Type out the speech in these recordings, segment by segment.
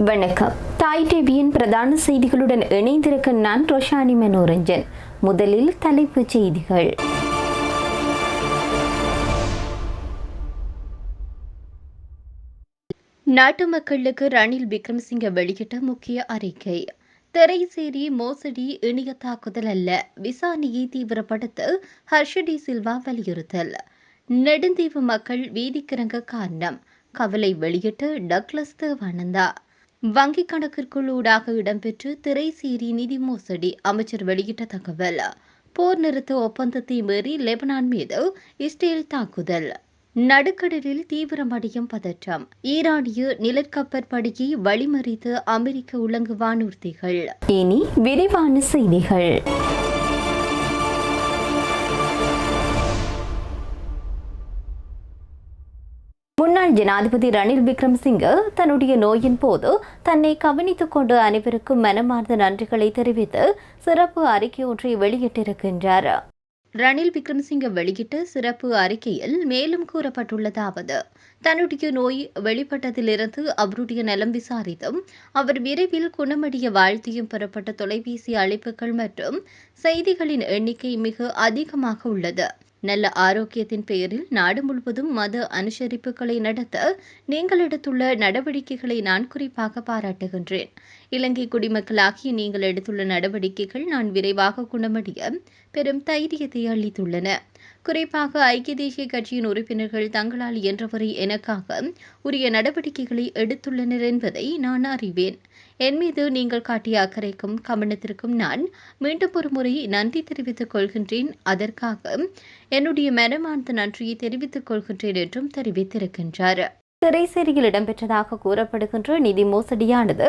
வணக்கம். தாய் டிவியின் பிரதான செய்திகளுடன் இணைந்திருக்க நான் ரோஷானி மனோரஞ்சன். முதலில் தலைப்புச் செய்திகள். நாட்டு மக்களுக்கு ரணில் விக்ரமசிங்க வெளியிட்ட முக்கிய அறிக்கை. திரைசேரி மோசடி இணைய தாக்குதல் அல்ல, விசாரணையை தீவிரப்படுத்த ஹர்ஷ டி சில்வா வலியுறுத்தல். நெடுந்தீவு மக்கள் வீதிக்கிறங்க காரணம், கவலை வெளியிட்ட டக்ளஸ் தேவானந்தா. வங்கிக் கணக்கிற்குள் ஊடாக இடம்பெற்று திரைசேரி நிதி மோசடி, அமைச்சர் வெளியிட்ட தகவல். போர் நிறுத்த ஒப்பந்தத்தை மீறி லெபனான் மீது இஸ்ரேல் தாக்குதல். நடுக்கடலில் தீவிரமடையும் பதற்றம், ஈரானிய நிலக்கப்பற்படையை வழிமறித்த அமெரிக்க உலங்கு வானூர்திகள். இனி விரிவான செய்திகள். முன்னாள் ஜனாதிபதி ரணில் விக்ரமசிங்க தன்னுடைய நோயின் போது தன்னை கவனித்துக் கொண்டு அனைவருக்கும் மனமார்ந்த நன்றிகளை தெரிவித்து சிறப்பு அறிக்கை ஒன்றை வெளியிட்டிருக்கின்றார். ரணில் விக்ரமசிங்க வெளியிட்ட சிறப்பு அறிக்கையில் மேலும் கூறப்பட்டுள்ளதாவது: தன்னுடைய நோய் வெளிப்பட்டதிலிருந்து அவருடைய நலம் விசாரித்தும் அவர் விரைவில் குணமடைய வாழ்த்தியும் பெறப்பட்ட தொலைபேசி அழைப்புகள் மற்றும் செய்திகளின் எண்ணிக்கை மிக அதிகமாக உள்ளது. நல்ல ஆரோக்கியத்தின் பெயரில் நாடு முழுவதும் மத அனுசரிப்புகளை நடத்த நீங்கள் எடுத்துள்ள நடவடிக்கைகளை நான் குறிப்பாக பாராட்டுகின்றேன். இலங்கை குடிமக்களாகிய நீங்கள் எடுத்துள்ள நடவடிக்கைகள் நான் விரைவாக குணமடைய பெரும் தைரியத்தை அளித்துள்ளன. குறிப்பாக ஐக்கிய தேசிய கட்சியின் உறுப்பினர்கள் தங்களால் இயன்றவரை எனக்காக உரிய நடவடிக்கைகளை எடுத்துள்ளனர் என்பதை நான் அறிவேன். என் மீது நீங்கள் காட்டிய அக்கறைக்கும் கவனத்திற்கும் நான் மீண்டும் ஒரு முறை நன்றி தெரிவித்துக் கொள்கின்றேன். அதற்காக என்னுடைய மனமார்ந்த நன்றியை தெரிவித்துக் கொள்கின்றேன் என்றும் தெரிவித்திருக்கின்றார். திரைசேரியில் இடம்பெற்றதாக கூறப்படுகின்ற நிதி மோசடியானது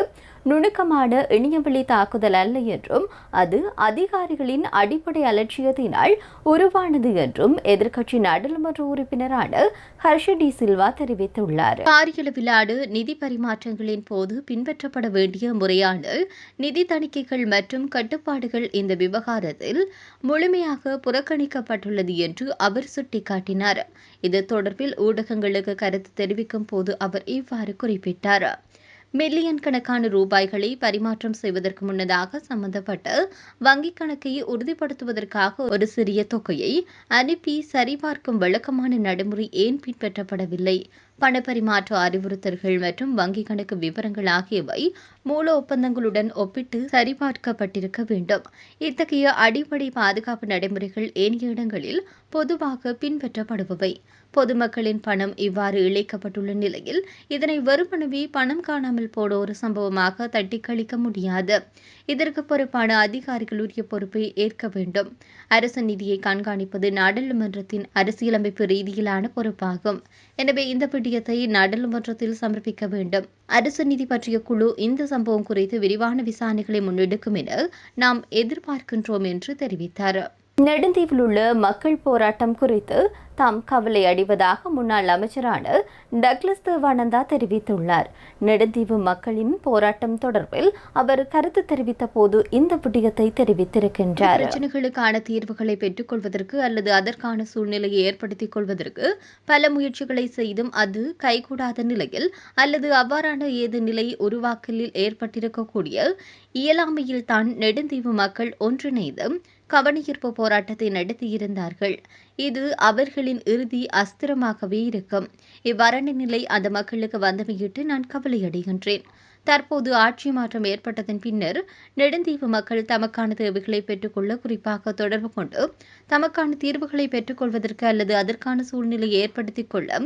நுணுக்கமான இணையவழி தாக்குதல் அல்ல என்றும் அது அதிகாரிகளின் அடிப்படை அலட்சியத்தினால் உருவானது என்றும் எதிர்க்கட்சி நாடாளுமன்ற உறுப்பினரான ஹர்ஷ டி சில்வா தெரிவித்துள்ளார். பாரியளவிலான நிதி பரிமாற்றங்களின் போது பின்பற்றப்பட வேண்டிய முறையான நிதி தணிக்கைகள் மற்றும் கட்டுப்பாடுகள் இந்த விவகாரத்தில் முழுமையாக புறக்கணிக்கப்பட்டுள்ளது என்று அவர் சுட்டிக்காட்டினார். இது தொடர்பில் ஊடகங்களுக்கு கருத்து தெரிவிக்கும் போது அவர் இவ்வாறு குறிப்பிட்டார். மில்லியன் கணக்கான ரூபாய்களை பரிமாற்றம் செய்வதற்கு முன்னதாக சம்பந்தப்பட்ட வங்கிக் கணக்கை உறுதிப்படுத்துவதற்காக ஒரு சிறிய தொகையை அனுப்பி சரிபார்க்கும் வழக்கமான நடைமுறை ஏன் பின்பற்றப்படவில்லை? பணப்பரிமாற்ற அறிவுறுத்தல்கள் மற்றும் வங்கிக் கணக்கு விவரங்கள் ஆகியவை மூல ஒப்பந்தங்களுடன் ஒப்பிட்டு சரிபார்க்கப்பட்டிருக்க வேண்டும். இத்தகைய அடிப்படை பாதுகாப்பு நடைமுறைகள் ஏனைய இடங்களில் பொதுவாக பின்பற்றப்படுபவை. பொதுமக்களின் பணம் இவ்வாறு இழைக்கப்பட்டுள்ள நிலையில் இதனை வெறுமனவே பணம் காணாமல் போன ஒரு சம்பவமாக தட்டி கழிக்க முடியாது. இதற்கு பொறுப்பான அதிகாரிகள் உரிய பொறுப்பை ஏற்க வேண்டும். அரசு நிதியை கண்காணிப்பது நாடாளுமன்றத்தின் அரசியலமைப்பு ரீதியிலான பொறுப்பாகும். எனவே இந்த விடயத்தை நாடாளுமன்றத்தில் சமர்ப்பிக்க வேண்டும். அரசு நிதி பற்றிய குழு இந்த சம்பவம் குறித்து விரிவான விசாரணைகளை முன்னெடுக்கும் என நாம் எதிர்பார்க்கின்றோம் என்று தெரிவித்தார். நெடுந்தீவில் உள்ள மக்கள் போராட்டம் குறித்து தாம் கவலை அடைவதாக முன்னாள் அமைச்சரான டக்ளஸ் தேவானந்தா தெரிவித்துள்ளார். நெடுந்தீவு மக்களின் போராட்டம் தொடர்பில் அவர் கருத்து தெரிவித்த போது இந்த விடயத்தை தெரிவித்திருக்கின்றார். பிரச்சனைகளுக்கான தீர்வுகளை பெற்றுக் கொள்வதற்கு அல்லது அதற்கான சூழ்நிலையை ஏற்படுத்திக் கொள்வதற்கு பல முயற்சிகளை செய்தும் அது கைகூடாத நிலையில் அல்லது அவ்வாறான ஏது நிலை உருவாக்கலில் ஏற்பட்டிருக்கக்கூடிய இயலாமையில் தான் நெடுந்தீவு மக்கள் ஒன்றிணைந்து கவனஈர்ப்பு போராட்டத்தை நடத்தியிருந்தார்கள். இது அவர்களின் இறுதி அஸ்திரமாகவே இருக்கும். இவ்வாறான நிலை அந்த மக்களுக்கு வந்தமையிட்டு நான் கவலையடைகின்றேன். தற்போது ஆட்சி மாற்றம் ஏற்பட்டதன் பின்னர் நெடுந்தீவு மக்கள் தமக்கான தேவைகளை பெற்றுக்கொள்ள குறிப்பாக தொடர்பு கொண்டு தமக்கான தீர்வுகளை பெற்றுக்கொள்வதற்கு அல்லது அதற்கான சூழ்நிலையை ஏற்படுத்திக் கொள்ள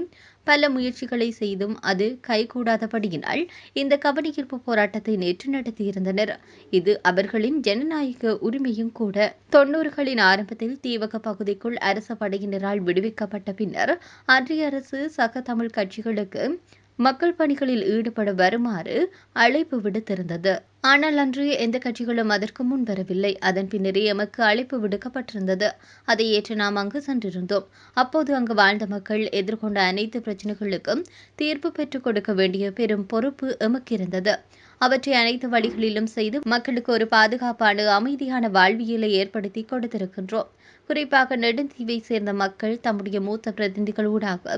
பல முயற்சிகளை செய்தும் அது கைகூடாதபடியினால் இந்த கவனஈர்ப்பு போராட்டத்தை நேற்று நடத்தியிருந்தனர். இது அவர்களின் ஜனநாயக உரிமையும் கூட. 90களின் ஆரம்பத்தில் தீவக பகுதிக்குள் அரச படையினரால் விடுவிக்கப்பட்ட பின்னர் அன்றைய அரசு சக தமிழ் கட்சிகளுக்கு மக்கள் பணிகளில் ஈடுபட வருமாறு அழைப்பு விடுத்திருந்தது. ஆனால் அன்று எந்த கட்சிகளும் அதற்கு முன்வரவில்லை. அதன் பின்னரே எமக்கு அழைப்பு விடுக்கப்பட்டிருந்தது. அதை ஏற்று நாம் அங்கு சென்றிருந்தோம். அப்போது அங்கு வாழ்ந்த மக்கள் எதிர்கொண்ட அனைத்து பிரச்சினைகளுக்கும் தீர்ப்பு பெற்றுக் கொடுக்க வேண்டிய பெரும் பொறுப்பு எமக்கு இருந்தது. அவற்றை அனைத்து வழிகளிலும் செய்து மக்களுக்கு ஒரு பாதுகாப்பான அமைதியான வாழ்வியலை ஏற்படுத்தி கொடுத்திருக்கின்றோம். குறிப்பாக நெடுந்தீவை சேர்ந்த மக்கள் தம்முடைய மூத்த பிரதிநிதிகளூடாக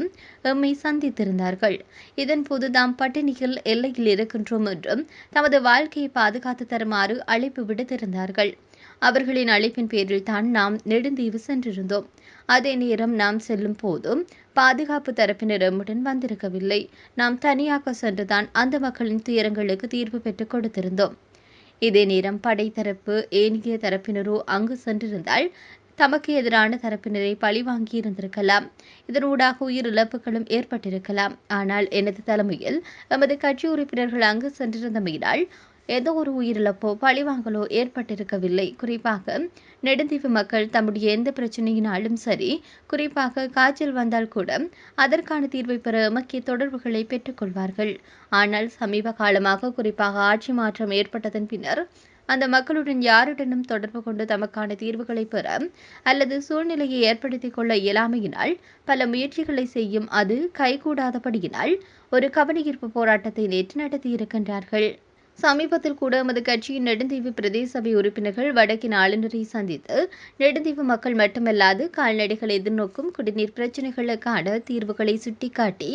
எம்மை சந்தித்திருந்தார்கள். இதன்போது தாம் பட்டினியில் எல்லையில் இருக்கின்றோம் என்றும் தமது வாழ்க்கையை பாதுகாத்து தருமாறு அழைப்பு விடுத்திருந்தார்கள். அவர்களின் அழைப்பின் பேரில் தான் நாம் நெடுந்தீவு சென்றிருந்தோம். அதே நேரம் நாம் செல்லும் போதும் பாதுகாப்பு தரப்பினர் எம்முடன் வந்திருக்கவில்லை. நாம் தனியாக சென்றுதான் அந்த மக்களின் துயரங்களுக்கு தீர்வு பெற்றுக் கொடுத்திருந்தோம். இதே நேரம் படைத்தரப்பு ஏனைய தரப்பினரோ அங்கு சென்றிருந்தால் தமக்கு எதிரான தரப்பினரை பழிவாங்கியிருந்திருக்கலாம். இதனூடாக உயிரிழப்புகளும் ஏற்பட்டிருக்கலாம். ஆனால் எனது தலைமையில் எமது கட்சி உறுப்பினர்கள் அங்கு சென்றிருந்தமையினால் ஏதோ ஒரு உயிரிழப்போ பழிவாங்கலோ ஏற்பட்டிருக்கவில்லை. குறிப்பாக நெடுந்தீவு மக்கள் தம்முடைய எந்த பிரச்சனையினாலும் சரி, குறிப்பாக காய்ச்சல் வந்தால் கூட அதற்கான தீர்வை பெற முக்கிய தொடர்புகளை பெற்றுக்கொள்வார்கள். ஆனால் சமீப காலமாக குறிப்பாக ஆட்சி மாற்றம் ஏற்பட்டதன் பின்னர் அந்த மக்களுடன் யாருடனும் தொடர்பு கொண்டு தமக்கான தீர்வுகளை பெற அல்லது சூழ்நிலையை ஏற்படுத்திக் கொள்ள இயலாமையினால் பல முயற்சிகளை செய்யும் அது கைகூடாதபடியினால் ஒரு கவனஈர்ப்பு போராட்டத்தை நேற்று நடத்தியிருக்கின்றார்கள். சமீபத்தில் கூட எமது கட்சியின் நெடுந்தீவு பிரதேச சபை உறுப்பினர்கள் வடக்கின் ஆளுநரை சந்தித்து நெடுந்தீவு மக்கள் மட்டுமல்லாது கால்நடைகள் எதிர்நோக்கும் குடிநீர் பிரச்சினைகளுக்கான தீர்வுகளை சுட்டிக்காட்டி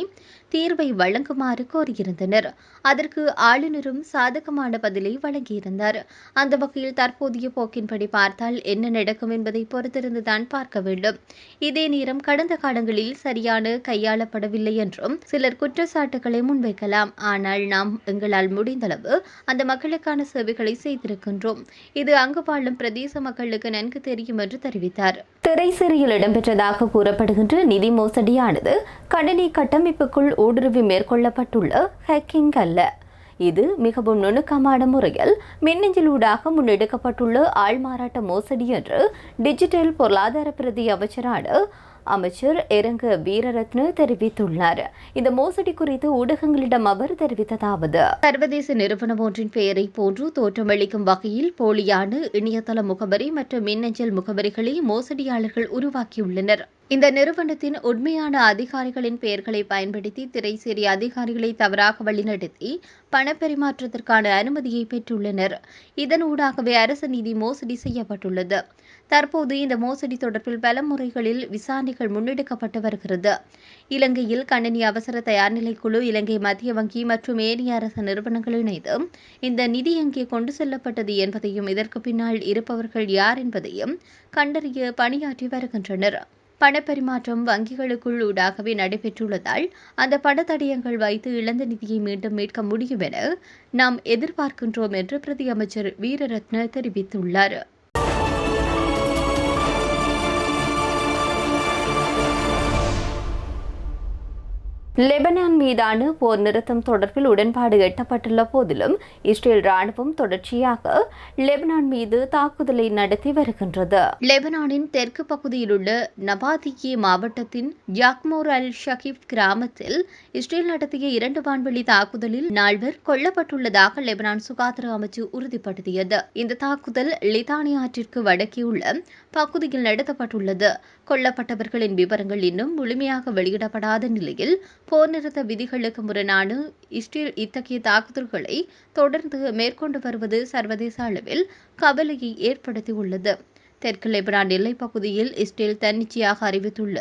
தீர்வை வழங்குமாறு கோரியிருந்தனர். அதற்கு ஆளுநரும் சாதகமான பதிலை வழங்கியிருந்தார். அந்த வகையில் தற்போதைய போக்கின்படி பார்த்தால் என்ன நடக்கும் என்பதை பொறுத்திருந்துதான் பார்க்க வேண்டும். இதே நேரம் கடந்த காலங்களில் சரியான கையாளப்படவில்லை என்றும் சிலர் குற்றச்சாட்டுகளை முன்வைக்கலாம். ஆனால் நாம் எங்களால் முடிந்தளவு அந்த மக்களுக்கான சேவைகளை செய்திருக்கின்றோம். இது அங்கு வாழும் பிரதேச மக்களுக்கு நன்கு தெரியும் என்று தெரிவித்தார். திரைசேரியில் இடம்பெற்றதாக கூறப்படுகின்ற நிதி மோசடியானது கணினி கட்டமைப்புக்குள் ஊடுருவி மேற்கொள்ளப்பட்டுள்ள ஹேக்கிங் அல்ல. இது மிகவும் நுணுக்கமான முறையில் மின்னஞ்சலூடாக முன்னெடுக்கப்பட்டுள்ள ஆள்மாறாட்ட மோசடி என்று டிஜிட்டல் பொருளாதார பிரதி அமைச்சர் எரங்க வீரரத்ன தெரிவித்துள்ளார். இந்த மோசடி குறித்து ஊடகங்களிடம் அவர் தெரிவித்ததாவது: சர்வதேச நிறுவனம் ஒன்றின் பெயரை போன்று தோற்றமளிக்கும் வகையில் போலியான இணையதள முகவரி மற்றும் மின்னஞ்சல் முகவரிகளை மோசடியாளர்கள் உருவாக்கியுள்ளனர். இந்த நிறுவனத்தின் உண்மையான அதிகாரிகளின் பெயர்களை பயன்படுத்தி திரைசேரி அதிகாரிகளை தவறாக வழிநடத்தி பணப்பரிமாற்றத்திற்கான அனுமதியை பெற்றுள்ளனர். இதனூடாகவே அரசு நிதி மோசடி செய்யப்பட்டுள்ளது. தற்போது இந்த மோசடி தொடர்பில் பல முறைகளில் விசாரணைகள் முன்னெடுக்கப்பட்டு வருகிறது. இலங்கையில் கணினி அவசர தயார்நிலை குழு, இலங்கை மத்திய வங்கி மற்றும் ஏனைய அரசு நிறுவனங்கள் இணைந்து இந்த நிதி எங்கே கொண்டு செல்லப்பட்டது என்பதையும் இதற்கு பின்னால் இருப்பவர்கள் யார் என்பதையும் கண்டறிய பணியாற்றி வருகின்றனர். பணப்பரிமாற்றம் வங்கிகளுக்குள் ஊடாகவே நடைபெற்றுள்ளதால் அந்த பணத்தடயங்கள் வைத்து இழந்த நிதியை மீண்டும் மீட்க முடியும் என நாம் எதிர்பார்க்கின்றோம் என்று பிரதி அமைச்சர் வீரரத்ன தெரிவித்துள்ளார். லெபனான் மீதான போர் நிறுத்தம் தொடர்பில் உடன்பாடு எட்டப்பட்டுள்ள போதிலும் இஸ்ரேல் ராணுவம் தொடர்ச்சியாக லெபனான் மீது தாக்குதலை நடத்தி வருகின்றது. லெபனானின் தெற்கு பகுதியில் உள்ள நபாதியே மாவட்டத்தின் ஜாக்மோர் அல் ஷகீப் கிராமத்தில் இஸ்ரேல் நடத்திய 2 வான்வெளி தாக்குதலில் 4 கொல்லப்பட்டுள்ளதாக லெபனான் சுகாதார அமைச்சு உறுதிப்படுத்தியது. இந்த தாக்குதல் லிதானி ஆற்றிற்கு வடக்கே உள்ள பகுதியில் நடத்தப்பட்டுள்ளது. கொல்லப்பட்டவர்களின் விவரங்கள் இன்னும் முழுமையாக வெளியிடப்படாத நிலையில் போர் நிறுத்த விதிகளுக்கு முரணான இஸ்ரேல் இத்தகைய தாக்குதல்களை தொடர்ந்து மேற்கொண்டு வருவது சர்வதேச அளவில் கவலையை ஏற்படுத்தியுள்ளது. தெற்கு லெபனான் எல்லைப் பகுதியில் இஸ்ரேல் தன்னிச்சையாக அறிவித்துள்ள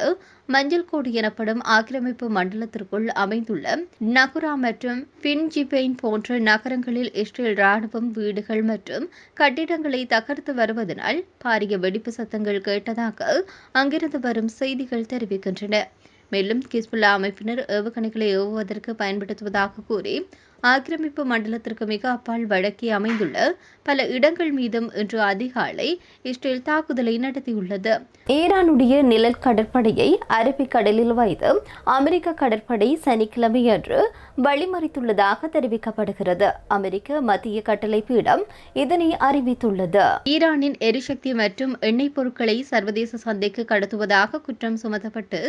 மஞ்சள் கோடு எனப்படும் ஆக்கிரமிப்பு மண்டலத்திற்குள் அமைந்துள்ள நகுரா மற்றும் பின்ஜிபெயின் போன்ற நகரங்களில் இஸ்ரேல் ராணுவம் வீடுகள் மற்றும் கட்டிடங்களை தகர்த்து வருவதனால் பாரிய வெடிப்பு சத்தங்கள் கேட்டதாக அங்கிருந்து வரும் செய்திகள் தெரிவிக்கின்றன. மேலும் கிஸ்புல்லா அமைப்பினர் ஏவுகணைகளை ஏவுவதற்கு பயன்படுத்துவதாக கூறி ஆக்கிரமிப்பு மண்டலத்திற்கு மிக அப்பால் வடக்கே அமைந்துள்ள பல இடங்கள் மீதும் இன்று அதிகாலை இஸ்ரேல் தாக்குதலை நடத்தியுள்ளது. ஈரானுடைய நிழல் கடற்படையை அரபிக்கடலில் வைத்து அமெரிக்க கடற்படை சனிக்கிழமையன்று வழிமறித்துள்ளதாக தெரிவிக்கப்படுகிறது. அமெரிக்க மத்திய கட்டளை பீடம் இதனை அறிவித்துள்ளது. ஈரானின் எரிசக்தி மற்றும் எண்ணெய் பொருட்களை சர்வதேச சந்தைக்கு கடத்துவதாக குற்றம் சுமத்தப்பட்டு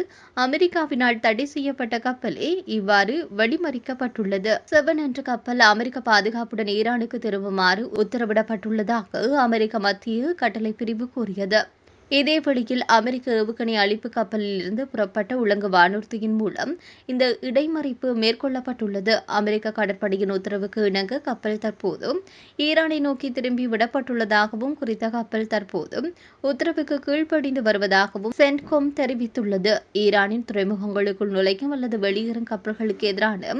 அமெரிக்காவினால் தடை செய்யப்பட்ட கப்பலே இவ்வாறு வழிமறிக்கப்பட்டுள்ளது. செவன் என்ற கப்பல் அமெரிக்க பாதுகாப்புடன் ஈரானுக்கு திரும்புமாறு உத்தரவிடப்பட்டுள்ளதாக அமெரிக்க மத்திய கட்டளை பிரிவு கூறியது. இதே வழியில் அமெரிக்க ஏவுகணை அழிப்பு கப்பலில் இருந்து புறப்பட்ட உலங்கு வானூர்தியின் மூலம் இந்த இடைமறிப்பு மேற்கொள்ளப்பட்டுள்ளது. அமெரிக்க கடற்படையின் உத்தரவுக்கு இணங்க கப்பல் தற்போது ஈரானை நோக்கி திரும்பி விடப்பட்டுள்ளதாகவும் குறித்த கப்பல் தற்போது உத்தரவுக்கு கீழ்ப்படிந்து வருவதாகவும் சென்ட்கோம் தெரிவித்துள்ளது. ஈரானின் துறைமுகங்களுக்குள் நுழையும் அல்லது வெளியேறும் கப்பல்களுக்கு எதிரான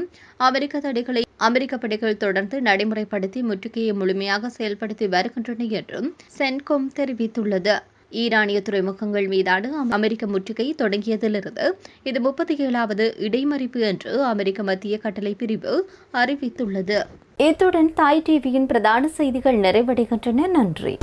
அமெரிக்க தடைகளை அமெரிக்க படைகள் தொடர்ந்து நடைமுறைப்படுத்தி முற்றுகையை முழுமையாக செயல்படுத்தி வருகின்றன என்றும் சென்ட்கோம் தெரிவித்துள்ளது. ஈரானிய துறைமுகங்கள் மீதான அமெரிக்க முற்றுகை தொடங்கியதிலிருந்து இது 37வது இடைமறிப்பு என்று அமெரிக்க மத்திய கட்டளை பிரிவு அறிவித்துள்ளது. இத்துடன் தாய் டிவியின் பிரதான செய்திகள் நிறைவடைகின்றன. நன்றி.